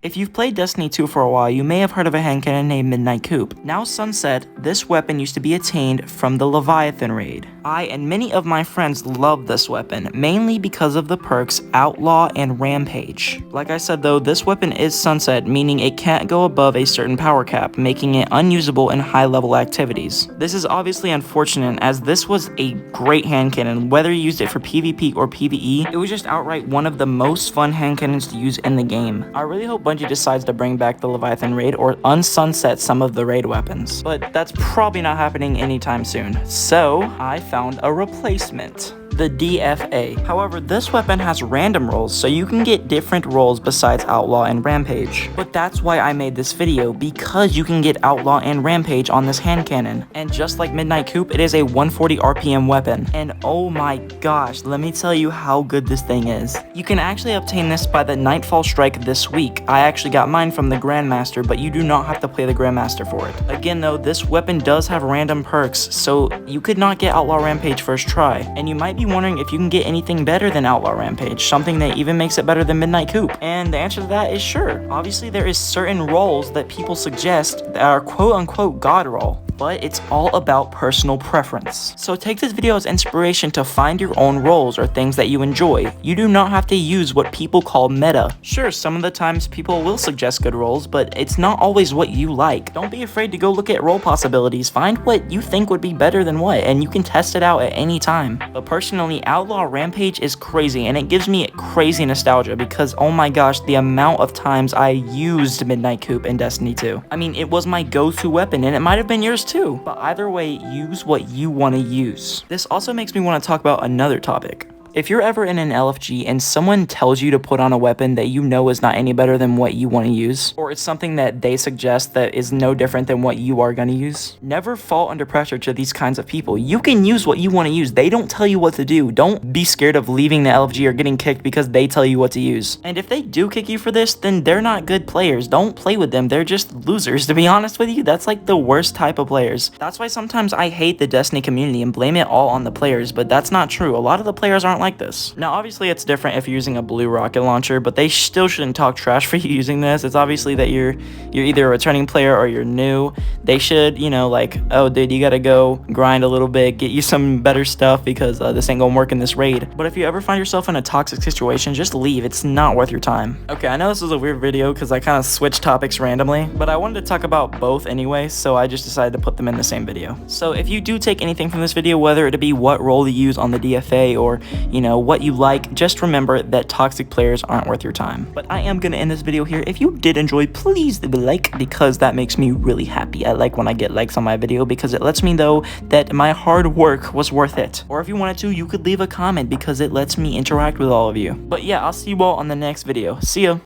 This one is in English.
If you've played Destiny 2 for a while, you may have heard of a hand cannon named Midnight Coup. Now Sunset, this weapon used to be attained from the Leviathan raid. I and many of my friends love this weapon, mainly because of the perks Outlaw and Rampage. Like I said though, this weapon is Sunset, meaning it can't go above a certain power cap, making it unusable in high level activities. This is obviously unfortunate, as this was a great hand cannon. Whether you used it for PvP or PvE, it was just outright one of the most fun hand cannons to use in the game. I really hope Bungie decides to bring back the Leviathan raid or unsunset some of the raid weapons, but that's probably not happening anytime soon. So I found a replacement. The DFA. However, this weapon has random rolls, so you can get different rolls besides Outlaw and Rampage. But that's why I made this video, because you can get Outlaw and Rampage on this hand cannon. And just like Midnight Coup, it is a 140 RPM weapon. And oh my gosh, let me tell you how good this thing is. You can actually obtain this by the Nightfall Strike this week. I actually got mine from the Grandmaster, but you do not have to play the Grandmaster for it. Again though, this weapon does have random perks, so you could not get Outlaw Rampage first try. And you might be wondering if you can get anything better than Outlaw Rampage, something that even makes it better than Midnight Coup. And the answer to that is sure. Obviously there is certain roles that people suggest that are quote-unquote god roll, but it's all about personal preference. So take this video as inspiration to find your own roles or things that you enjoy. You do not have to use what people call meta. Sure, some of the times people will suggest good roles, but it's not always what you like. Don't be afraid to go look at role possibilities. Find what you think would be better than what, and you can test it out at any time. But personally, Outlaw Rampage is crazy, and it gives me crazy nostalgia because oh my gosh, the amount of times I used Midnight Coup in Destiny 2. I mean, it was my go-to weapon, and it might have been yours too. But either way, use what you want to use. This also makes me want to talk about another topic. If you're ever in an LFG and someone tells you to put on a weapon that you know is not any better than what you want to use, or it's something that they suggest that is no different than what you are going to use, never fall under pressure to these kinds of people. You can use what you want to use. They don't tell you what to do. Don't be scared of leaving the LFG or getting kicked because they tell you what to use. And if they do kick you for this, then they're not good players. Don't play with them. They're just losers. To be honest with you, that's like the worst type of players. That's why sometimes I hate the Destiny community and blame it all on the players, but that's not true. A lot of the players aren't like this. Now obviously it's different if you're using a blue rocket launcher, but they still shouldn't talk trash for you using this. It's obviously that you're either a returning player or you're new. They should, you know, like, oh dude, you gotta go grind a little bit, get you some better stuff because this ain't gonna work in this raid. But if you ever find yourself in a toxic situation, just leave. It's not worth your time. Okay, I know this is a weird video because I kind of switched topics randomly, but I wanted to talk about both anyway, so I just decided to put them in the same video. So if you do take anything from this video, whether it be what role to use on the DFA or, you know, what you like, just remember that toxic players aren't worth your time. But I am gonna end this video here. If you did enjoy, please leave a like because that makes me really happy. I like when I get likes on my video because it lets me know that my hard work was worth it. Or if you wanted to, you could leave a comment because it lets me interact with all of you. But yeah, I'll see you all on the next video. See ya!